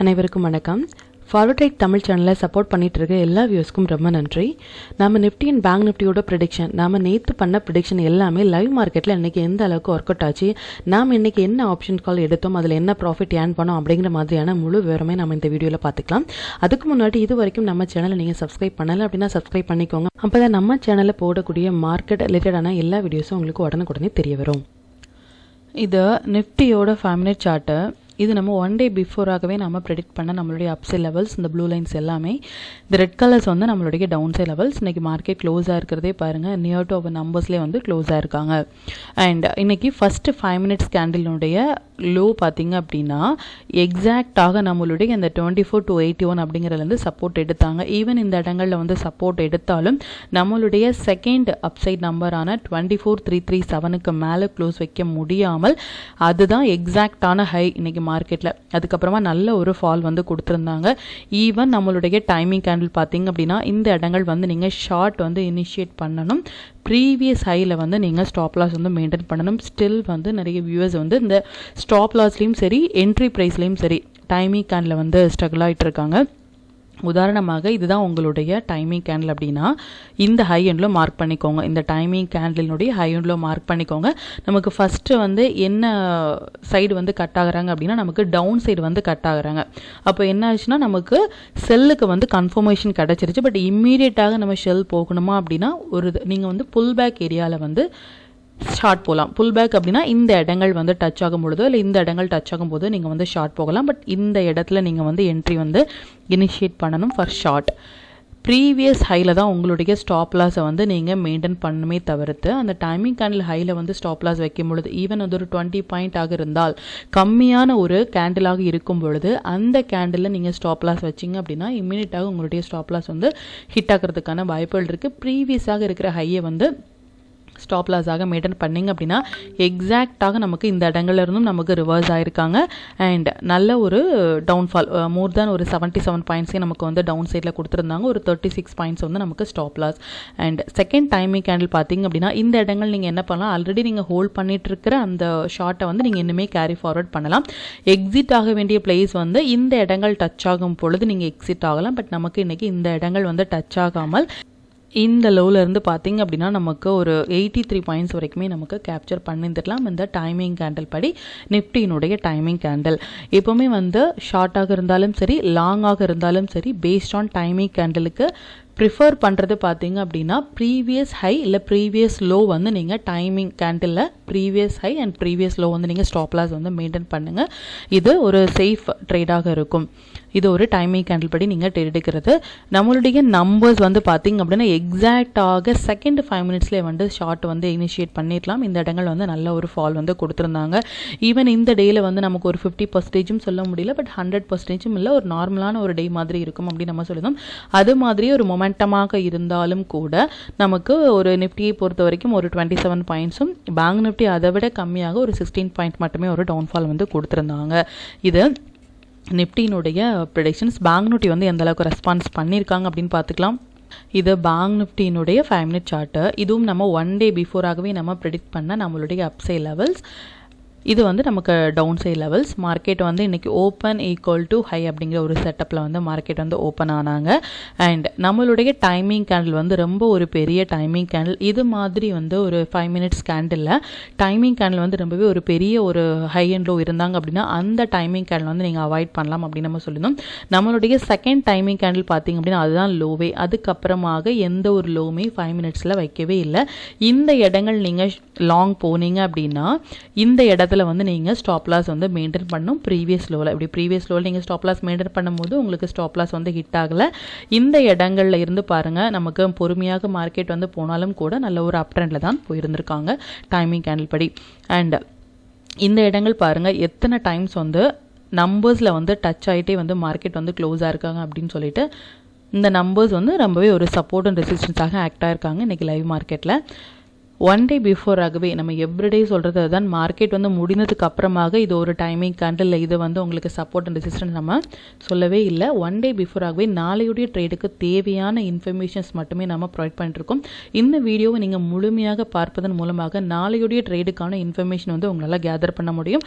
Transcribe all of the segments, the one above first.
அனைவருக்கும் வணக்கம். Forward right Tamil சேனலை சப்போர்ட் பண்ணிட்டு இருக்க எல்லா வியூஸ்க்கும் ரொம்ப நன்றி. நம்ம நிஃப்டி அண்ட் பேங்க் நிஃப்டியோட ப்ரிடிக்ஷன், நாம நேற்று பண்ண ப்ரிடிக்ஷன் எல்லாமே லைவ் மார்க்கெட்டில் இன்றைக்கி எந்த அளவுக்கு ஒர்க் அவுட் ஆச்சு, நாம் இன்றைக்கி என்ன ஆப்ஷன் கால் எடுத்தோம், அதில் என்ன ப்ராஃபிட் ஏர்ன் பண்ணோம் அப்படிங்கிற மாதிரியான முழு விவரமே நம்ம இந்த வீடியோவில் பார்த்துக்கலாம். அதுக்கு முன்னாடி இது வரைக்கும் நம்ம சேனலை நீங்கள் சப்ஸ்கிரைப் பண்ணலை அப்படின்னா சப்ஸ்கிரைப் பண்ணிக்கோங்க. அப்போ தான் நம்ம சேனலில் போடக்கூடிய மார்க்கெட் ரிலேட்டடான எல்லா வீடியோஸும் உங்களுக்கு உடனுக்குடனே தெரிய வரும். இது நிஃப்டியோட 5 மினிட் சார்ட்டு. இது நம்ம 1 டே பிஃபோராகவே நம்ம ப்ரெடிக்ட் பண்ண நம்மளுடைய அப்சைட் லெவல்ஸ், இந்த ப்ளூ லைன்ஸ் எல்லாமே. இந்த ரெட் கலர்ஸ் வந்து நம்மளுடைய டவுன் சைட் லெவல்ஸ். இன்றைக்கி மார்க்கெட் க்ளோஸாக இருக்கிறதே பாருங்கள், நியர் டு அவர் நம்பர்ஸ்லேயே வந்து க்ளோஸாக இருக்காங்க. அண்ட் இன்றைக்கி ஃபஸ்ட்டு 5 மினிட்ஸ் கேண்டிலுடைய லோ பார்த்திங்க அப்படின்னா எக்ஸாக்டாக நம்மளுடைய இந்த 24 to 81 அப்படிங்கிறதுலேருந்து சப்போர்ட் எடுத்தாங்க. ஈவன் இந்த இடங்களில் வந்து சப்போர்ட் எடுத்தாலும் நம்மளுடைய செகண்ட் அப்சைட் நம்பரான 24,337க்கு மேலே க்ளோஸ் வைக்க முடியாமல் அதுதான் எக்ஸாக்டான ஹை இன்றைக்கி மார்க்கெட்டில். அதுக்கப்புறமா நல்ல ஒரு ஃபால் வந்து கொடுத்துருந்தாங்க. ஈவன் நம்மளுடைய டைமிங் கேண்டில் பார்த்திங்க அப்படின்னா இந்த இடங்கள் வந்து நீங்கள் ஷார்ட் வந்து இனிஷியேட் பண்ணணும். ப்ரீவியஸ் ஹையில் வந்து நீங்கள் ஸ்டாப் லாஸ் வந்து மெயின்டைன் பண்ணணும். ஸ்டில் வந்து நிறைய வியூவர்ஸ் வந்து இந்த ஸ்டாப் லாஸ்லேயும் சரி என்ட்ரி ப்ரைஸ்லேயும் சரி டைமிங் கேண்டில் வந்து ஸ்ட்ரகிள் ஆகிட்டு இருக்காங்க. உதாரணமாக இதுதான் உங்களுடைய டைமிங் கேண்டில் அப்படின்னா இந்த ஹை எண்டில் மார்க் பண்ணிக்கோங்க. இந்த டைமிங் கேண்டிலுடைய ஹை எண்டில் மார்க் பண்ணிக்கோங்க. நமக்கு ஃபஸ்ட்டு வந்து என்ன சைடு வந்து கட் ஆகுறாங்க அப்படின்னா நமக்கு டவுன் சைடு வந்து கட் ஆகுறாங்க. அப்போ என்ன ஆச்சுன்னா நமக்கு செல்லுக்கு வந்து கன்ஃபர்மேஷன் கிடச்சிருச்சு. பட் இம்மீடியட்டாக நம்ம ஷெல் போகணுமா அப்படின்னா நீங்கள் வந்து புல் பேக் ஏரியாவில் வந்து ஷார்ட் போகலாம். புல் பேக் அப்படின்னா இந்த இடங்கள் வந்து டச் ஆகும் பொழுதோ இல்லை இந்த இடங்கள் டச் ஆகும் போது நீங்கள் வந்து ஷார்ட் போகலாம். பட் இந்த இடத்துல நீங்கள் வந்து என்ட்ரி வந்து இனிஷியேட் பண்ணணும் ஃபார் ஷார்ட். ப்ரீவியஸ் ஹையில் தான் உங்களுடைய ஸ்டாப் லாஸை வந்து நீங்கள் மெயின்டைன் பண்ணணுமே தவிர்த்து அந்த டைமிங் கேண்டில் ஹையில் வந்து ஸ்டாப் லாஸ் வைக்கும் பொழுது ஈவன் அது ஒரு 20 பாயிண்டாக இருந்தால் கம்மியான ஒரு கேண்டிலாக இருக்கும் பொழுது அந்த கேண்டிலில் நீங்கள் ஸ்டாப் லாஸ் வச்சிங்க அப்படின்னா இம்மீடியட்டாக உங்களுடைய ஸ்டாப் லாஸ் வந்து ஹிட் ஆகிறதுக்கான வாய்ப்புகள் இருக்குது. ப்ரீவியஸாக இருக்கிற ஹையை வந்து ஸ்டாப் லாஸாக மெயின்டைன் பண்ணிங்க அப்படின்னா எக்ஸாக்டாக நமக்கு இந்த இடங்கள்ல இருந்தும் நமக்கு ரிவர்ஸ் ஆகிருக்காங்க. அண்ட் நல்ல ஒரு டவுன்ஃபால் மோர் தேன் ஒரு 77 பாயிண்ட்ஸே நமக்கு வந்து டவுன் சைடில் கொடுத்துருந்தாங்க. ஒரு 36 பாயிண்ட்ஸ் வந்து நமக்கு stop loss. And second timing candle பார்த்திங்க அப்படின்னா இந்த இடங்கள் நீங்கள் என்ன பண்ணலாம், ஆல்ரெடி நீங்கள் ஹோல்ட் பண்ணிட்டு இருக்கிற அந்த ஷார்ட்டை வந்து நீங்கள் இன்னுமே கேரி ஃபார்வர்ட் பண்ணலாம். எக்ஸிட் ஆக வேண்டிய பிளேஸ் வந்து இந்த இடங்கள் டச் ஆகும் பொழுது நீங்கள் எக்ஸிட் ஆகலாம். பட் நமக்கு இன்றைக்கி இந்த இடங்கள் வந்து டச் ஆகாமல் இந்த லோவில் இருந்து பார்த்திங்க அப்படின்னா நமக்கு ஒரு 83 பாயிண்ட்ஸ் வரைக்குமே நமக்கு கேப்சர் பண்ணிட்டுலாம். இந்த டைமிங் கேண்டில் படி நிஃப்டியினுடைய டைமிங் கேண்டில் எப்போவுமே வந்து ஷார்ட்டாக இருந்தாலும் சரி லாங்காக இருந்தாலும் சரி பேஸ்ட் ஆன் டைமிங் கேண்டிலுக்கு ப்ரிஃபர் பண்ணுறது பார்த்திங்க அப்படின்னா ப்ரீவியஸ் ஹை இல்லை ப்ரீவியஸ் லோ வந்து நீங்கள் டைமிங் கேண்டிலில் previous high and previous low வந்து நீங்கள் ஸ்டாப் லாஸ் வந்து மெயின்டைன் பண்ணுங்கள். இது ஒரு சேஃப் ட்ரேடாக இருக்கும். இது ஒரு டைமிங் கேண்டில் படி நீங்கள் ட்ரேட் எடுக்கிறது. நம்மளுடைய நம்பர்ஸ் வந்து பார்த்திங்க அப்படின்னா எக்ஸாக்டாக செகண்ட் 5 மினிட்ஸ்லேயே வந்து ஷார்ட் வந்து இனிஷியேட் பண்ணிடலாம். இந்த இடங்கள் வந்து நல்ல ஒரு ஃபால் வந்து கொடுத்துருந்தாங்க. ஈவன் இந்த டேயில் வந்து நமக்கு ஒரு 50% சொல்ல முடியல, பட் 100% இல்லை, ஒரு நார்மலான ஒரு டே மாதிரி இருக்கும் அப்படின்னு நம்ம சொல்லியிருந்தோம். அது மாதிரி ஒரு மொமெண்டமாக இருந்தாலும் கூட நமக்கு ஒரு நிஃப்டியை பொறுத்த வரைக்கும் ஒரு 27 பாயிண்ட்ஸும் பேங்க் நிஃப்டி அதை விட கம்மியாக ஒரு 16 பாயிண்ட் மட்டுமே ஒரு டவுன்ஃபால் வந்து கொடுத்துருந்தாங்க. இது நிஃப்டியினுடைய ப்ரெடிக்ஷன்ஸ். பேங்க் நிஃப்டி வந்து எந்த அளவுக்கு ரெஸ்பான்ஸ் பண்ணியிருக்காங்க அப்படின்னு பார்த்துக்கலாம். இது பேங்க் நிஃப்டியினுடைய 5 மினிட் சார்ட்டு. இதுவும் நம்ம 1 டே பிஃபோராகவே நம்ம ப்ரெடிக்ட் பண்ண நம்மளுடைய அப்சைட் லெவல்ஸ். இது வந்து நமக்கு டவுன் சைட் லெவல்ஸ். மார்க்கெட் வந்து இன்றைக்கி ஓப்பன் ஈக்குவல் டு ஹை அப்படிங்கிற ஒரு செட்டப்பில் வந்து மார்க்கெட் வந்து ஓப்பன் ஆனாங்க. அண்ட் நம்மளுடைய டைமிங் கேண்டில் வந்து ரொம்ப ஒரு பெரிய டைமிங் கேண்டில். இது மாதிரி வந்து ஒரு 5 மினிட்ஸ் கேண்டிலில் டைமிங் கேண்டில் வந்து ரொம்பவே ஒரு பெரிய ஒரு ஹை அண்ட் லோ இருந்தாங்க அப்படின்னா அந்த டைமிங் கேண்டில் வந்து நீங்கள் அவாய்ட் பண்ணலாம் அப்படின்னு நம்ம சொல்லியிருந்தோம். நம்மளுடைய செகண்ட் டைமிங் கேண்டில் பார்த்திங்க அப்படின்னா அதுதான் லோவே. அதுக்கப்புறமாக எந்த ஒரு லோவுமே 5 மினிட்ஸில் வைக்கவே இல்லை. இந்த இடங்கள் நீங்கள் லாங் போனீங்க அப்படின்னா இந்த இடத்துல வந்து நீங்கள் ஸ்டாப் லாஸ் வந்து மெயின்டைன் பண்ணணும் ப்ரீவியஸ் லோவில். இப்படி ப்ரீவியஸ் லோவில் நீங்கள் ஸ்டாப் லாஸ் மெயின்டைன் பண்ணும்போது உங்களுக்கு ஸ்டாப் லாஸ் வந்து ஹிட் ஆகலை. இந்த இடங்களில் இருந்து பாருங்கள், நமக்கு பொறுமையாக மார்க்கெட் வந்து போனாலும் கூட நல்ல ஒரு அப் ட்ரெண்டில் தான் போயிருந்திருக்காங்க டைமிங் கேண்டில் படி. அண்ட் இந்த இடங்கள் பாருங்கள் எத்தனை டைம்ஸ் வந்து நம்பர்ஸில் வந்து டச் ஆகிட்டே வந்து மார்க்கெட் வந்து க்ளோஸாக இருக்காங்க அப்படின்னு சொல்லிட்டு இந்த நம்பர்ஸ் வந்து ரொம்பவே ஒரு சப்போர்ட் அண்ட் ரெசிஸ்டன்ஸாக ஆக்ட் ஆகிருக்காங்க இன்றைக்கி லைவ் மார்க்கெட்டில். 1 டே பிஃபோராகவே நம்ம எவ்ரிடே சொல்கிறது அதுதான். மார்க்கெட் வந்து முடிந்ததுக்கு அப்புறமாக இது ஒரு டைமிங் கேண்டில், இது வந்து உங்களுக்கு சப்போர்ட் அண்ட் ரெசிஸ்டன்ஸ் நம்ம சொல்லவே இல்லை. 1 டே பிஃபோராகவே நாளையுடைய ட்ரேடுக்கு தேவையான இன்ஃபர்மேஷன்ஸ் மட்டுமே நம்ம ப்ரொவைட் பண்ணிட்டுருக்கோம். இந்த வீடியோவை நீங்கள் முழுமையாக பார்ப்பதன் மூலமாக நாளையுடைய ட்ரேடுக்கான இன்ஃபர்மேஷன் வந்து உங்களால் கேதர் பண்ண முடியும்.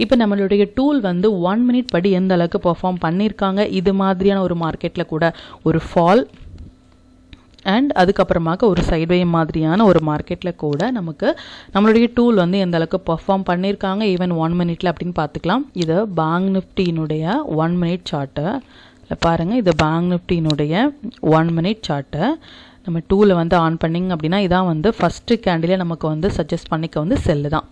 இப்போ நம்மளுடைய டூல் வந்து 1 மினிட் படி எந்த அளவுக்கு பெர்ஃபார்ம் பண்ணியிருக்காங்க, இது மாதிரியான ஒரு மார்க்கெட்டில் கூட ஒரு ஃபால் அண்ட் அதுக்கப்புறமாக ஒரு சைட்வே மாதிரியான ஒரு மார்க்கெட்டில் கூட நமக்கு நம்மளுடைய டூல் வந்து எந்த அளவுக்கு பெர்ஃபார்ம் பண்ணியிருக்காங்க ஈவன் 1 மினிட்ல அப்படின்னு பார்த்துக்கலாம். இது பேங்க் நிஃப்டியினுடைய 1 மினிட் சார்ட்டு பாருங்கள். இது பேங்க் நிஃப்டியினுடைய 1 மினிட் சார்ட்டு நம்ம டூலை வந்து ஆன் பண்ணிங்க அப்படின்னா இதான் வந்து ஃபஸ்ட்டு கேண்டிலே நமக்கு வந்து சஜஸ்ட் பண்ணிக்க வந்து செல்லு தான்.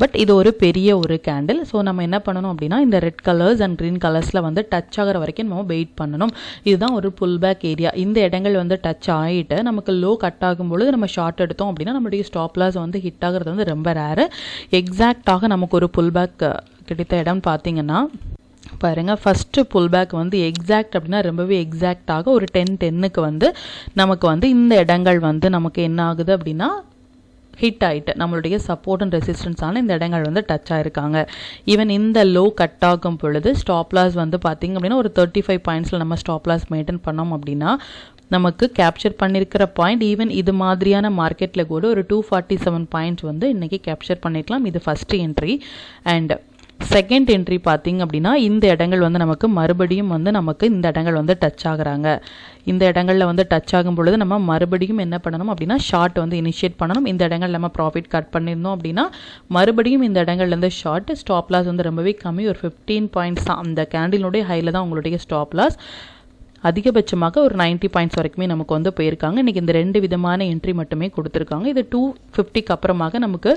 பட் இது ஒரு பெரிய ஒரு கேண்டில். ஸோ நம்ம என்ன பண்ணணும் அப்படின்னா இந்த ரெட் கலர்ஸ் அண்ட் க்ரீன் கலர்ஸில் வந்து டச் ஆகிற வரைக்கும் நம்ம வெயிட் பண்ணணும். இதுதான் ஒரு புல் பேக் ஏரியா. இந்த இடங்கள் வந்து டச் ஆகிட்டு நமக்கு லோ கட் ஆகும்பொழுது நம்ம ஷார்ட் எடுத்தோம் அப்படின்னா நம்மளுடைய ஸ்டாப் லாஸ் வந்து ஹிட் ஆகிறது வந்து ரொம்ப ரேரு. எக்ஸாக்டாக நமக்கு ஒரு புல் பேக் கிடைத்த இடம் பார்த்தீங்கன்னா பாருங்கள், ஃபஸ்ட்டு புல் பேக் வந்து எக்ஸாக்ட் அப்படின்னா ரொம்பவே எக்ஸாக்டாக ஒரு 10-10க்கு வந்து நமக்கு வந்து இந்த இடங்கள் வந்து நமக்கு என்ன ஆகுது அப்படின்னா ஹிட் ஆகிட்டு நம்மளுடைய சப்போர்ட் அண்ட் ரெசிஸ்டன்ஸான இந்த இடங்கள் வந்து டச் ஆகிருக்காங்க. ஈவன் இந்த லோ கட் ஆகும் பொழுது ஸ்டாப் லாஸ் வந்து பார்த்திங்க அப்படின்னா ஒரு 35 பாயிண்ட்ஸில் நம்ம ஸ்டாப் லாஸ் மெயின்டைன் பண்ணோம் அப்படின்னா நமக்கு கேப்சர் பண்ணியிருக்கிற பாயிண்ட் ஈவன் இது மாதிரியான மார்க்கெட்டில் கூட ஒரு 247 பாயிண்ட்ஸ் வந்து இன்றைக்கி கேப்சர் பண்ணியிருக்கலாம். இது first entry. And second entry பார்த்திங்க அப்படின்னா இந்த இடங்கள் வந்து நமக்கு மறுபடியும் வந்து நமக்கு இந்த இடங்கள் வந்து டச் ஆகுறாங்க. இந்த இடங்களில் வந்து டச் ஆகும் பொழுது நம்ம மறுபடியும் என்ன பண்ணணும் அப்படின்னா ஷார்ட் வந்து இனிஷியேட் பண்ணணும். இந்த இடங்கள் நம்ம ப்ராஃபிட் கட் பண்ணியிருந்தோம் அப்படின்னா மறுபடியும் இந்த இடங்கள்லேருந்து ஷார்ட். ஸ்டாப் லாஸ் வந்து ரொம்பவே கம்மி, ஒரு 15 பாயிண்ட்ஸ் தான். அந்த கேண்டிலுடைய ஹையில் தான் உங்களுடைய ஸ்டாப் லாஸ். அதிகபட்சமாக ஒரு 90 பாயிண்ட்ஸ் வரைக்குமே நமக்கு வந்து போயிருக்காங்க. இன்றைக்கி இந்த 2 விதமான என்ட்ரி மட்டுமே கொடுத்துருக்காங்க. இது 250க்கு அப்புறமாக நமக்கு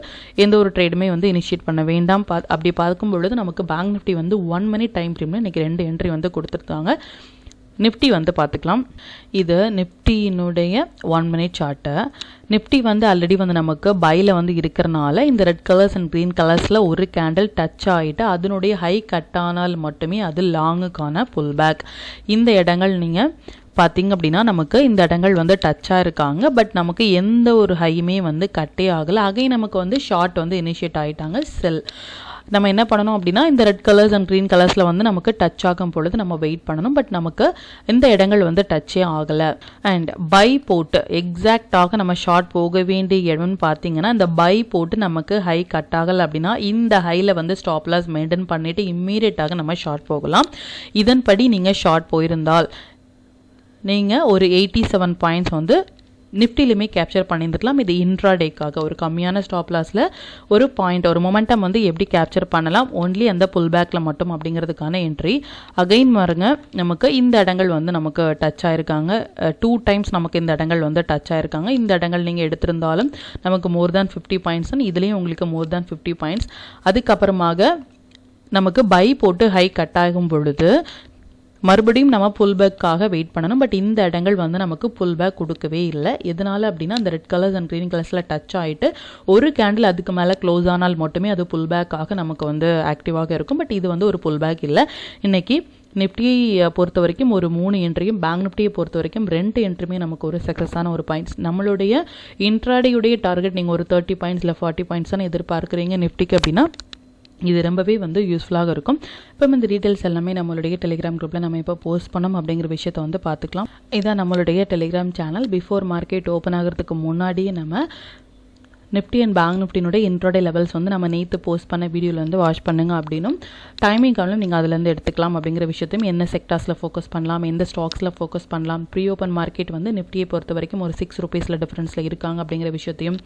எந்த ஒரு ட்ரேடுமே வந்து இனிஷியேட் பண்ண வேண்டாம். அப்படி பார்க்கும் பொழுது நமக்கு பேங்க் நிஃப்டி வந்து 1 மினிட் டைம் ஃப்ரேமில் இன்றைக்கி 2 என்ட்ரி வந்து கொடுத்துருக்காங்க. நிஃப்டி வந்து பார்த்துக்கலாம். இது நிஃப்டியினுடைய 1 மினிட் சார்ட்டு. நிஃப்டி வந்து ஆல்ரெடி வந்து நமக்கு பையில் வந்து இருக்கிறனால இந்த ரெட் கலர்ஸ் அண்ட் க்ரீன் கலர்ஸில் ஒரு கேண்டில் டச் ஆகிட்டு அதனுடைய ஹை கட் ஆனால் மட்டுமே அது லாங்குக்கான புல் பேக். இந்த இடங்கள் நீங்கள் பார்த்திங்க அப்படின்னா நமக்கு இந்த இடங்கள் வந்து டச்சாக இருக்காங்க. பட் நமக்கு எந்த ஒரு ஹையுமே வந்து கட்டே ஆகலை. அகைன் நமக்கு வந்து ஷார்ட் வந்து இனிஷியேட் ஆகிட்டாங்க. செல் நம்ம என்ன பண்ணணும் அப்படின்னா இந்த ரெட் கலர்ஸ் அண்ட் க்ரீன் கலர்ஸில் வந்து நமக்கு டச் ஆகும் பொழுது நம்ம வெயிட் பண்ணணும். பட் நமக்கு இந்த இடங்கள் வந்து டச்சே ஆகலை. அண்ட் பை போட்டு எக்ஸாக்டாக நம்ம ஷார்ட் போக வேண்டிய இடம்னு பார்த்தீங்கன்னா இந்த பை போட்டு நமக்கு ஹை கட் ஆகலை அப்படின்னா இந்த ஹையில் வந்து ஸ்டாப் லாஸ் மெயின்டைன் பண்ணிவிட்டு இம்மீடியட்டாக நம்ம ஷார்ட் போகலாம். இதன்படி நீங்கள் ஷார்ட் போயிருந்தால் நீங்கள் ஒரு 87 பாயிண்ட்ஸ் வந்து நிஃப்டிலுமே கேப்சர் பண்ணியிருந்துக்கலாம். இது இன்ட்ராடேக்காக ஒரு கம்மியான ஸ்டாப் லாஸில் ஒரு பாயிண்ட் ஒரு மொமெண்டம் வந்து எப்படி கேப்சர் பண்ணலாம் ஒன்லி அந்த புல் பேக்கில் மட்டும் அப்படிங்கிறதுக்கான என்ட்ரி. அகைன் பாருங்க நமக்கு இந்த இடங்கள் வந்து நமக்கு டச் ஆயிருக்காங்க. 2 டைம்ஸ் நமக்கு இந்த இடங்கள் வந்து டச் ஆயிருக்காங்க. இந்த இடங்கள் நீங்கள் எடுத்திருந்தாலும் நமக்கு மோர் தேன் 50 பாயிண்ட்ஸ், இதுலேயும் உங்களுக்கு மோர் தேன் 50 பாயிண்ட்ஸ். அதுக்கப்புறமாக நமக்கு பை போட்டு ஹை கட் ஆகும் பொழுது மறுபடியும் நம்ம புல் பேக்காக வெயிட் பண்ணணும். பட் இந்த இடங்கள் வந்து நமக்கு புல் பேக் கொடுக்கவே இல்லை. எதனால அப்படின்னா அந்த ரெட் கலர்ஸ் அண்ட் க்ரீன் கலர்ஸில் டச் ஆகிட்டு ஒரு கேண்டில் அதுக்கு மேலே க்ளோஸ் ஆனால் மட்டுமே அது புல் பேக்காக நமக்கு வந்து ஆக்டிவாக இருக்கும். பட் இது வந்து ஒரு புல் பேக் இல்லை. இன்றைக்கி நிஃப்டியை பொறுத்த வரைக்கும் ஒரு 3 என்ட்ரியும் பேங்க் நிஃப்டியை பொறுத்த வரைக்கும் 2 என்ட்ரியுமே நமக்கு ஒரு சக்ஸஸான ஒரு பாயிண்ட்ஸ். நம்மளுடைய இன்ட்ராடேயுடைய டார்கெட் நீங்கள் ஒரு 30 பாயிண்ட்ஸ் இல்லை 40 பாயிண்ட்ஸ் தான் எதிர்பார்க்குறீங்க நிஃப்டிக்கு அப்படின்னா இது ரொம்பவே வந்து யூஸ்ஃபுல்லாக இருக்கும். இப்போ இந்த டீட்டெயில்ஸ் எல்லாமே நம்மளுடைய டெலிகிராம் குரூப்பில் நம்ம இப்போ போஸ்ட் பண்ணோம் அப்படிங்கிற விஷயத்தை வந்து பார்த்துக்கலாம். இதான் நம்மளுடைய telegram channel. Before market open ஆகிறதுக்கு முன்னாடியே நம்ம நிஃப்டி அண்ட் பேங்க் நிஃப்டினுடைய இன்ட்ராடே லெவல்ஸ் வந்து நம்ம நேற்று போஸ்ட் பண்ண வீடியோவில் வந்து வாட்ச் பண்ணுங்க அப்படின்னும் டைமிங்காலும் நீங்கள் அதுலேருந்து எடுத்துக்கலாம் அப்படிங்கிற விஷயத்தையும் என்ன செக்டார்ஸில் ஃபோக்கஸ் பண்ணலாம், எந்த ஸ்டாக்ஸில் ஃபோக்கஸ் பண்ணலாம், ப்ரீ ஓப்பன் மார்க்கெட் வந்து நிஃப்டியை பொறுத்த வரைக்கும் ஒரு 6 ரூபீஸில் டிஃப்ரென்ஸில் இருக்காங்க அப்படிங்கிற விஷயத்தையும்,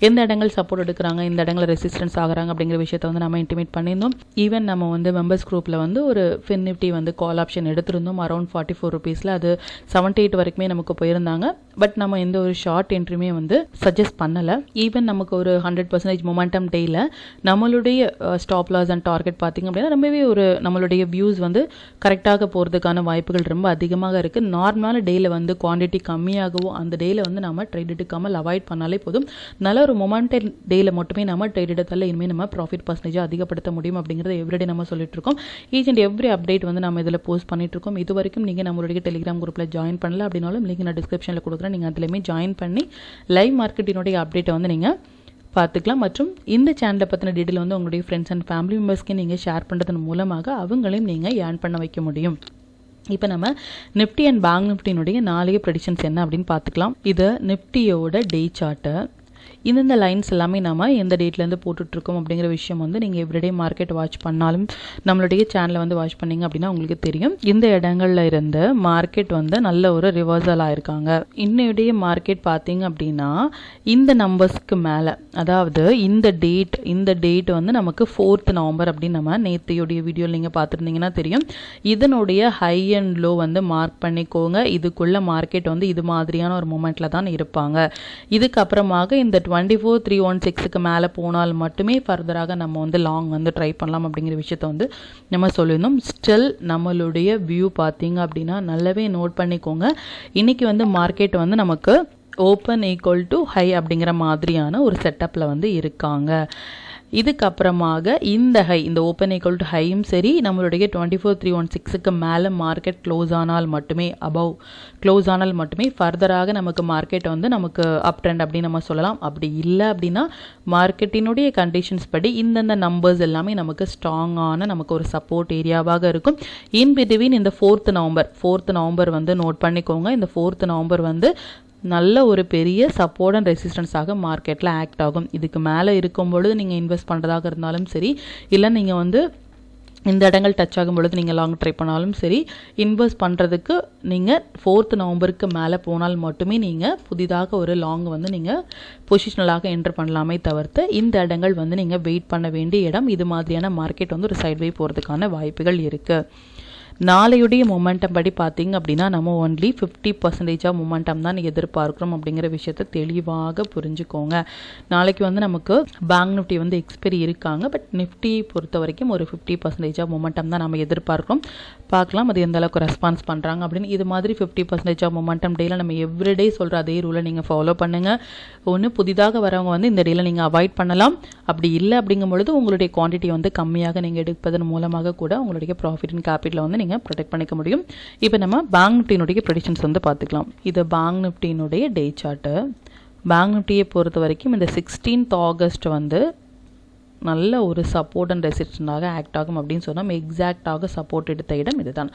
எந்த இடங்கள் சப்போர்ட் எடுக்கிறாங்க, இந்த இடங்களில் ரெசிஸ்டன்ஸ் ஆகிறாங்க அப்படிங்கிற விஷயத்தை வந்து நம்ம இன்டிமேட் பண்ணியிருந்தோம். ஈவன் நம்ம வந்து மெம்பர்ஸ் குரூப்பில் வந்து ஒரு ஃபின் நிஃப்டி வந்து கால் ஆப்ஷன் எடுத்திருந்தோம் அரௌண்ட் 44 ரூபீஸில். அது 78 வரைக்குமே நமக்கு போயிருந்தாங்க. பட் நம்ம எந்த ஒரு ஷார்ட் என்ட்ரியுமே வந்து சஜஸ்ட் பண்ணலை. ஈவன் நமக்கு ஒரு 100% மொமெண்டம் டேயில் நம்மளுடைய ஸ்டாப் லாஸ் அண்ட் டார்கெட் பார்த்திங்க அப்படின்னா ரொம்பவே ஒரு நம்மளுடைய வியூஸ் வந்து கரெக்டாக போகிறதுக்கான வாய்ப்புகள் ரொம்ப அதிகமாக இருக்குது. நார்மலான டேயில் வந்து குவான்டிட்டி கம்மியாகவும் அந்த டேயில் வந்து நம்ம ட்ரேட் எடுக்காமல் அவாய்ட் பண்ணாலே போதும். நல்ல ஒரு மொமெண்டம் டேயில் மட்டுமே நம்ம ட்ரேட் எடுத்தால இனிமேல் நம்ம ப்ராஃபிட் பர்சன்டேஜாக அதிகப்படுத்த முடியும் அப்படிங்கிறத எவ்ரிடே நம்ம சொல்லிட்டு இருக்கோம். ஈச் அண்ட் எவ்ரி அப்டேட் வந்து நம்ம இதில் போஸ்ட் பண்ணிட்டு இருக்கோம். இது வரைக்கும் நீங்கள் நம்மளுடைய டெலிகிராம் குரூப்பில் ஜாயின் பண்ணல அப்படின்னாலும் லிங்க் நான் டிஸ்கிரிப்ஷனில் கொடுக்குறேன். நீங்கள் அதிலுமே ஜாயின் பண்ணி லைவ் மார்க்கெட்டினுடைய அப்டேட்டை வந்து நீங்கள் பார்த்துக்கலாம். மற்றும் இந்த சேனலை பற்றின டீட்டெயில் வந்து உங்களுடைய ஃப்ரெண்ட்ஸ் அண்ட் ஃபேமிலி மெம்பர்ஸ்க்கு நீங்கள் ஷேர் பண்ணுறதன் மூலமாக அவங்களையும் நீங்கள் ஏர்ன் பண்ண வைக்க முடியும். இப்போ நம்ம நிஃப்டி அண்ட் பேங்க் நிஃப்டினுடைய நாளைய ப்ரெடிக்ஷன்ஸ் என்ன அப்படின்னு பார்த்துக்கலாம். இது நிஃப்டியோட டே சார்ட்டு. இந்த லைன்ஸ் எல்லாமே நம்ம எந்த டேட்லேருந்து போட்டுட்ருக்கோம் அப்படிங்கிற விஷயம் வந்து நீங்கள் எவ்ரிடே மார்க்கெட் வாட்ச் பண்ணாலும் நம்மளுடைய சேனலை வந்து வாட்ச் பண்ணிங்க அப்படின்னா உங்களுக்கு தெரியும். இந்த இடங்கள்ல இருந்து மார்க்கெட் வந்து நல்ல ஒரு ரிவர்சல் ஆயிருக்காங்க. இன்னையுடைய மார்க்கெட் பார்த்தீங்க அப்படின்னா இந்த நம்பர்ஸ்க்கு மேலே, அதாவது இந்த டேட் வந்து நமக்கு 4th நவம்பர் அப்படின்னு நம்ம நேற்றையுடைய வீடியோவில் நீங்கள் பார்த்துருந்தீங்கன்னா தெரியும். இதனுடைய ஹை அண்ட் லோ வந்து மார்க் பண்ணிக்கோங்க. இதுக்குள்ள மார்க்கெட் வந்து இது மாதிரியான ஒரு மூமெண்ட்ல தான் இருப்பாங்க. இதுக்கப்புறமாக இந்த 24,316க்கு மேலே போனால் மட்டுமே ஃபர்தராக நம்ம வந்து லாங் வந்து ட்ரை பண்ணலாம் அப்படிங்கிற விஷயத்த வந்து நம்ம சொல்லியிருந்தோம். ஸ்டில் நம்மளுடைய வியூ பார்த்தீங்க அப்படின்னா நல்லாவே நோட் பண்ணிக்கோங்க. இன்னைக்கு வந்து மார்க்கெட் வந்து நமக்கு ஓப்பன் ஈக்குவல் டு ஹை அப்படிங்கிற மாதிரியான ஒரு செட்டப்பில் வந்து இருக்காங்க. இதுக்கப்புறமாக இந்த ஹை, இந்த ஓப்பன் ஈக்குவல் டு ஹையும் சரி, நம்மளுடைய 24,316க்கு மேலே மார்க்கெட் க்ளோஸ் ஆனால் மட்டுமே, அபவ் க்ளோஸ் ஆனால் மட்டுமே ஃபர்தராக நமக்கு மார்க்கெட் வந்து நமக்கு அப் ட்ரெண்ட் அப்படின்னு நம்ம சொல்லலாம். அப்படி இல்லை அப்படின்னா மார்க்கெட்டினுடைய கண்டிஷன்ஸ் படி இந்தந்த நம்பர்ஸ் எல்லாமே நமக்கு ஸ்ட்ராங்கான நமக்கு ஒரு சப்போர்ட் ஏரியாவாக இருக்கும். இன் பிட்வீன் இந்த 4th நவம்பர் வந்து நோட் பண்ணிக்கோங்க. இந்த 4th நவம்பர் வந்து நல்ல ஒரு பெரிய சப்போர்ட் அண்ட் ரெசிஸ்டன்ஸாக மார்க்கெட்டில் ஆக்ட் ஆகும். இதுக்கு மேலே இருக்கும் பொழுது நீங்கள் இன்வெஸ்ட் பண்ணுறதாக இருந்தாலும் சரி, இல்லை நீங்கள் வந்து இந்த இடங்கள் டச் ஆகும் பொழுது நீங்கள் லாங் ட்ரை பண்ணாலும் சரி, இன்வெஸ்ட் பண்ணுறதுக்கு நீங்கள் 4th நவம்பருக்கு மேலே போனால் மட்டுமே நீங்கள் புதிதாக ஒரு லாங் வந்து நீங்கள் பொசிஷனலாக என்டர் பண்ணலாமே தவிர்த்து இந்த இடங்கள் வந்து நீங்கள் வெயிட் பண்ண வேண்டிய இடம். இது மாதிரியான மார்க்கெட் வந்து ஒரு சைட்வே போகிறதுக்கான வாய்ப்புகள் இருக்குது. நாளையுடைய மொமெண்டம் படி பார்த்தீங்க அப்படின்னா நம்ம ஒன்லி 50% மொமெண்டம் தான் எதிர்பார்க்குறோம் அப்படிங்கிற விஷயத்தை தெளிவாக புரிஞ்சுக்கோங்க. நாளைக்கு வந்து நமக்கு பேங்க் நிஃப்டி வந்து எக்ஸ்பெரி இருக்காங்க. பட் நிஃப்டியை பொறுத்த வரைக்கும் ஒரு 50% மொமெண்டம் தான் நம்ம எதிர்பார்க்குறோம். பார்க்கலாம் அது எந்த அளவுக்கு ரெஸ்பான்ஸ் பண்ணுறாங்க அப்படின்னு. இது மாதிரி 50% மொமெண்டம் டேயில் நம்ம எவ்ரிடே சொல்கிற அதே ரூலை நீங்கள் ஃபாலோ பண்ணுங்கள். ஒன்று புதிதாக வரவங்க வந்து இந்த டேயில் நீங்கள் அவாய்ட் பண்ணலாம். அப்படி இல்லை அப்படிங்கும் பொழுது உங்களுடைய குவான்டிட்டி வந்து கம்மியாக நீங்கள் எடுப்பதன் மூலமாக கூட உங்களுடைய ப்ராஃபிட் அண்ட் கேபிட்டலை வந்து நீங்கள் ப்ரொடெக்ட் பண்ணிக்க முடியும். இப்போ நம்ம பேங்க் நிஃப்டியினுடைய ப்ரெடிக்ஷன்ஸ் வந்து பார்த்துக்கலாம். இது பேங்க் நிஃப்டியினுடைய டே சார்ட்டு. பேங்க் நிஃப்டியை பொறுத்த வரைக்கும் இந்த 16th ஆகஸ்ட் வந்து நல்ல ஒரு சப்போர்ட் அண்ட் ரெசிஸ்டன்ஸாக ஆக்ட் ஆகும் அப்படின்னு சொன்னால் எக்ஸாக்டாக சப்போர்ட் எடுத்த இடம் இதுதான்.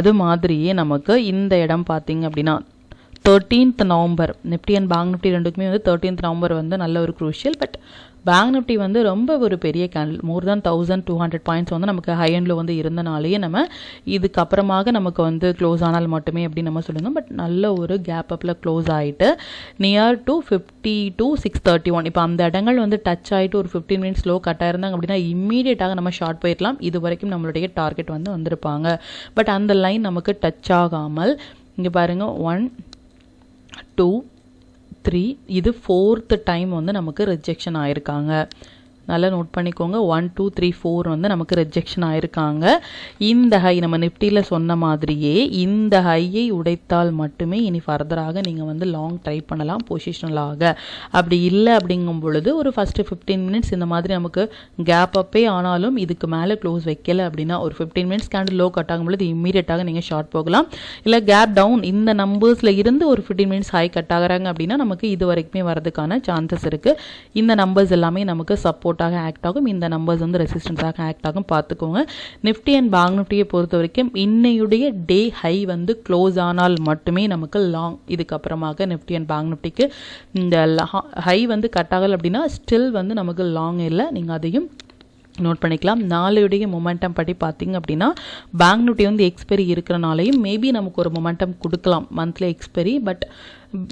அது மாதிரியே நமக்கு இந்த இடம் பார்த்தீங்க அப்படின்னா 13th November Nifty and bank Nifty ரெண்டுக்குமே வந்து 13th நவம்பர் வந்து நல்ல ஒரு க்ரூஷியல். பட் பேங்க் நிஃப்டி வந்து ரொம்ப ஒரு பெரிய கேண்டில், மோர் தேன் 1200 பாயிண்ட்ஸ் வந்து நமக்கு ஹை அண்டில் வந்து இருந்தனாலேயே நம்ம இதுக்கப்புறமாக நமக்கு வந்து க்ளோஸ் ஆனால் மட்டுமே அப்படின்னு நம்ம சொல்லியிருந்தோம். பட் நல்ல ஒரு கேப் அப்பில் க்ளோஸ் ஆகிட்டு நியர் டு 52,631 இப்போ அந்த இடங்கள் வந்து டச் ஆகிட்டு ஒரு 15 மினிட்ஸ் லோ கட் ஆயிருந்தாங்க அப்படின்னா இம்மீடியட்டாக நம்ம ஷார்ட் போயிடலாம். இது வரைக்கும் நம்மளுடைய டார்கெட் வந்து வந்திருப்பாங்க. பட் அந்த லைன் நமக்கு டச் ஆகாமல் இங்கே பாருங்கள் 1 2 3 இது 4th டைம் வந்து நமக்கு ரிஜெக்ஷன் ஆயிருக்காங்க. நல்லா நோட் பண்ணிக்கோங்க. 1 2 3 4 வந்து நமக்கு ரிஜெக்ஷன் ஆயிருக்காங்க. இந்த ஹை நம்ம நிஃப்டியில் சொன்ன மாதிரியே இந்த ஹையை உடைத்தால் மட்டுமே இனி ஃபர்தராக நீங்கள் வந்து லாங் ட்ரை பண்ணலாம் பொசிஷனலாக. அப்படி இல்லை அப்படிங்கும் பொழுது ஒரு ஃபஸ்ட்டு 15 மினிட்ஸ் இந்த மாதிரி நமக்கு கேப் அப்பே ஆனாலும் இதுக்கு மேலே க்ளோஸ் வைக்கல அப்படின்னா ஒரு 15 மினிட்ஸ் கேண்டில் லோ கட் ஆகும் பொழுது இம்மீடியட்டாக நீங்கள் ஷார்ட் போகலாம். இல்லை கேப் டவுன் இந்த நம்பர்ஸில் இருந்து ஒரு 15 மினிட்ஸ் ஹை கட் ஆகிறாங்க அப்படின்னா நமக்கு இது வரைக்குமே வரதுக்கான சான்சஸ் இருக்குது. இந்த நம்பர்ஸ் எல்லாமே நமக்கு சப்போர்ட் ஆக்ட் ஆகும். இந்த நம்பர்ஸ் வந்து ரெசிஸ்டன்ஸாக ஆக்ட் ஆகும். பார்த்துக்கோங்க. நிஃப்டி அண்ட் பேங்க் நிஃப்டியை பொறுத்த வரைக்கும் இன்னையுடைய டே ஹை வந்து க்ளோஸ் ஆனால் மட்டுமே நமக்கு லாங். இதுக்கப்புறமாக நிஃப்டி அண்ட் பேங்க் நிஃப்டிக்கு இந்த ஹை வந்து கட் ஆகலை அப்படின்னா ஸ்டில் வந்து நமக்கு லாங் இல்லை. நீங்கள் அதையும் நோட் பண்ணிக்கலாம். நாளையுடைய மொமெண்டம் படி பார்த்தீங்க அப்படின்னா பேங்க் நிஃப்டி வந்து எக்ஸ்பெரி இருக்கிறனாலையும் மேபி நமக்கு ஒரு மொமெண்டம் கொடுக்கலாம் மந்த்லி எக்ஸ்பெரி. பட்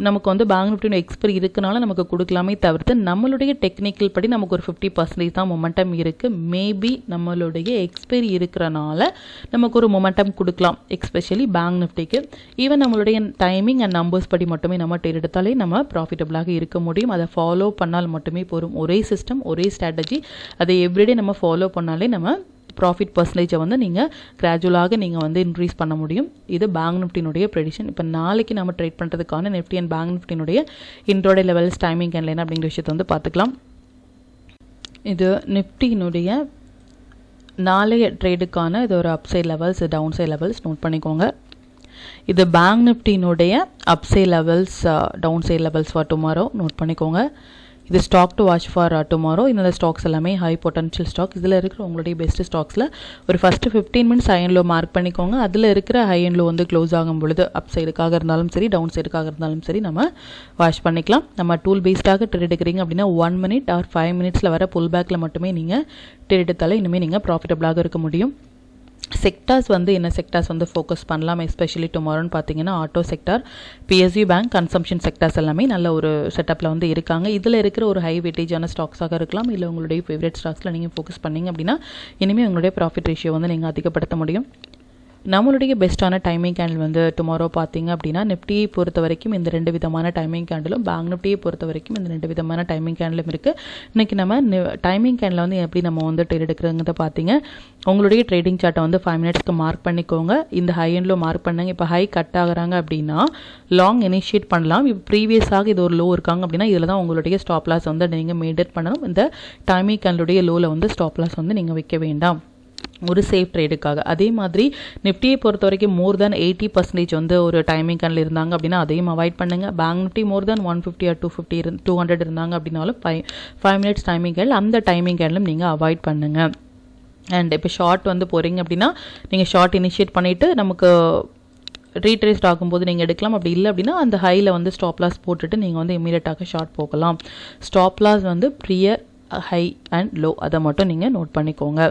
நமக்கு வந்து பேங்க் நிஃப்டி எக்ஸ்பெரி இருக்கனால நமக்கு கொடுக்கலாமே தவிர்த்து நம்மளுடைய டெக்னிக்கல் படி நமக்கு ஒரு 50% தான் மொமெண்டம் இருக்குது. மேபி நம்மளுடைய எக்ஸ்பெரி இருக்கிறனால நமக்கு ஒரு மொமெண்டம் கொடுக்கலாம், எஸ்பெஷலி பேங்க் நிஃப்டிக்கு. ஈவன் நம்மளுடைய டைமிங் அண்ட் நம்பர்ஸ் படி மட்டுமே நம்ம ட்ரேட் எடுத்தாலே நம்ம ப்ராஃபிட்டபிளாக இருக்க முடியும். அதை ஃபாலோ பண்ணால் மட்டுமே போதும். ஒரே சிஸ்டம், ஒரே ஸ்ட்ராட்டஜி, அதை எவ்ரிடே நம்ம ஃபாலோ பண்ணாலே நம்ம ப்ராஃபிட் பர்சன்டேஜை வந்து நீங்கள் கிராஜுவலாக நீங்கள் வந்து இன்க்ரீஸ் பண்ண முடியும். இது பேங்க் நிஃப்டினுடைய ப்ரெடிக்ஷன். இப்போ நாளைக்கு நம்ம ட்ரேட் பண்ணுறதுக்கான நிஃப்டி அண்ட் பேங்க் நிஃப்டினுடைய intraday levels, timing and line அப்படிங்கிற விஷயத்தை வந்து பார்த்துக்கலாம். இது நிஃப்டியினுடைய நாளைய ட்ரேடுக்கான இது ஒரு upside levels, down side levels note பண்ணிக்கோங்க. இது பேங்க் நிஃப்டியினுடைய upside levels, down side levels for tomorrow note பண்ணிக்கோங்க. இது stock to watch for tomorrow. இந்த ஸ்டாக்ஸ் எல்லாமே ஹை பொட்டன்ஷியல் ஸ்டாக். இதில் இருக்கிற உங்களுடைய பெஸ்ட் ஸ்டாக்ஸில் ஒரு first 15 minutes high and low mark பண்ணிக்கோங்க. அதில் இருக்கிற ஹை அண்ட் லோ வந்து க்ளோஸ் ஆகும் பொழுது அப் சைடுக்காக இருந்தாலும் சரி டவுன் சைடுக்காக இருந்தாலும் சரி நம்ம வாட்ச் பண்ணிக்கலாம். நம்ம டூல் பேஸ்டாக ட்ரேட் எடுக்கிறீங்க அப்படின்னா 1 மினிட் ஆர் 5 மினிட்ஸில் வர புல் பேக்கில் மட்டுமே நீங்கள் ட்ரேட் எடுத்தாலே இனிமேல் நீங்கள் ப்ராஃபிட்டபிளாக இருக்க முடியும். செக்டார்ஸ் வந்து என்ன செக்டார்ஸ் வந்து ஃபோக்கஸ் பண்ணலாம் எஸ்பெஷலி டுமாரோன்னு பார்த்தீங்கன்னா auto sector, PSU bank, consumption sectors எல்லாமே நல்ல ஒரு செட்டப்பில் வந்து இருக்காங்க. இதில் இருக்கிற ஒரு ஹை வெயிட்டேஜான ஸ்டாக்ஸாக இருக்கலாம். இல்லை உங்களுடைய ஃபேவரட் ஸ்டாக்ஸில் நீங்கள் ஃபோக்கஸ் பண்ணீங்க அப்படின்னா இனிமேல் உங்களுடைய ப்ராஃபிட் ரேஷியோ வந்து நீங்கள் அதிகப்படுத்த முடியும். நம்மளுடைய பெஸ்ட்டான டைமிங் கேண்டில் வந்து டுமாரோ பார்த்தீங்க அப்படின்னா நிஃப்டியை பொறுத்த வரைக்கும் இந்த 2 விதமான டைமிங் கேண்டிலும், பேங்க் நிஃப்டியை பொறுத்த வரைக்கும் இந்த 2 விதமான டைமிங் கேண்டிலும் இருக்குது. இன்றைக்கி நம்ம டைமிங் கேண்டில் வந்து எப்படி நம்ம வந்து ட்ரேட் எடுக்கிறத பார்த்தீங்க. உங்களுடைய ட்ரேடிங் சார்ட்டை வந்து 5 மினிட்ஸ்க்கு மார்க் பண்ணிக்கோங்க. இந்த ஹை அண்ட் லோ மார்க் பண்ணுங்க. இப்போ ஹை கட் ஆகுறாங்க அப்படின்னா லாங் இனிஷியேட் பண்ணலாம். இப்போ ப்ரீவியஸாக இது ஒரு லோ இருக்காங்க அப்படின்னா இதில் தான் உங்களுடைய ஸ்டாப் லாஸ் வந்து நீங்கள் மெயின்டைன் பண்ணணும். இந்த டைமிங் கேண்டிலுடைய லோவில் வந்து ஸ்டாப் லாஸ் வந்து நீங்கள் வைக்க வேண்டாம் ஒரு சேஃப் ட்ரேடுக்காக. அதே மாதிரி நிஃப்டியை பொறுத்த வரைக்கும் மோர் தேன் 80% வந்து ஒரு டைமிங் கேண்டில் இருந்தாங்க அப்படின்னா அதையும் அவாய்ட் பண்ணுங்கள். பேங்க் நிஃப்டி மோர் தேன் 150 ஆர் 200 இருந்தாங்க அப்படின்னாலும் 5 மினிட்ஸ் டைமிங் கேண்டில் அந்த டைமிங் கேண்டிலும் நீங்கள் அவாய்ட் பண்ணுங்கள். அண்ட் இப்போ ஷார்ட் வந்து போகிறீங்க அப்படின்னா நீங்கள் ஷார்ட் இனிஷியேட் பண்ணிவிட்டு நமக்கு ரீட்ரேஸ்ட் ஆகும்போது நீங்கள் எடுக்கலாம். அப்படி இல்லை அப்படின்னா அந்த ஹையில் வந்து ஸ்டாப் லாஸ் போட்டுட்டு நீங்கள் வந்து இமீடியட்டாக ஷார்ட் போகலாம். ஸ்டாப் லாஸ் வந்து ப்ரியர் ஹை அண்ட் லோ அதை மட்டும் நீங்கள் நோட் பண்ணிக்கோங்க.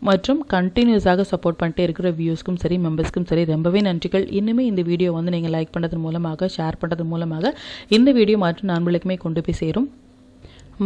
மற்றும் கண்டினியூஸாக சப்போர்ட் பண்ணிட்டே இருக்கிற வியூஸ்க்கும் சரி மெம்பர்ஸ்க்கும் சரி ரொம்பவே நன்றிகள். இன்னுமே இந்த வீடியோ வந்து நீங்கள் லைக் பண்ணுறது மூலமாக ஷேர் பண்ணுறது மூலமாக இந்த வீடியோ மற்றும் நண்பர்களுக்குமே கொண்டு போய் சேரும்.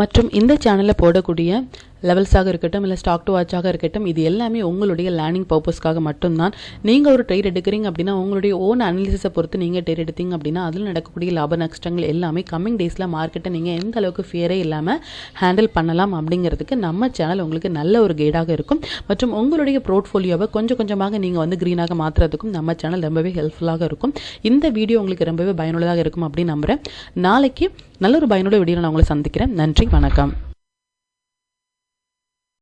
மற்றும் இந்த சேனலில் போடக்கூடிய லெவல்ஸாக இருக்கட்டும் இல்லை ஸ்டாக் டு வாட்சாக இருக்கட்டும் இது எல்லாமே உங்களுடைய லேர்னிங் பர்பஸ்க்காக மட்டும்தான். நீங்கள் ஒரு ட்ரேட் எடுக்கிறீங்க அப்படின்னா உங்களுடைய ஓன் அனாலிசிஸை பொறுத்து நீங்கள் ட்ரேட் எடுத்தீங்க அப்படின்னா அதில் நடக்கக்கூடிய லாப நஷ்டங்கள் எல்லாமே கம்மிங் டேஸில் மார்க்கெட்டை நீங்கள் எந்த அளவுக்கு ஃபியரே இல்லாமல் ஹேண்டில் பண்ணலாம் அப்படிங்கிறதுக்கு நம்ம சேனல் உங்களுக்கு நல்ல ஒரு கைடாக இருக்கும். மற்றும் உங்களுடைய போர்ட்ஃபோலியோவை கொஞ்சம் கொஞ்சமாக நீங்கள் வந்து க்ரீனாக மாற்றுறதுக்கும் நம்ம சேனல் ரொம்பவே ஹெல்ப்ஃபுல்லாக இருக்கும். இந்த வீடியோ உங்களுக்கு ரொம்பவே பயனுள்ளதாக இருக்கும் அப்படின்னு நம்புகிறேன். நாளைக்கு நல்ல ஒரு பயனுள்ள வீடியோ நான் உங்களை சந்திக்கிறேன். நன்றி, வணக்கம்.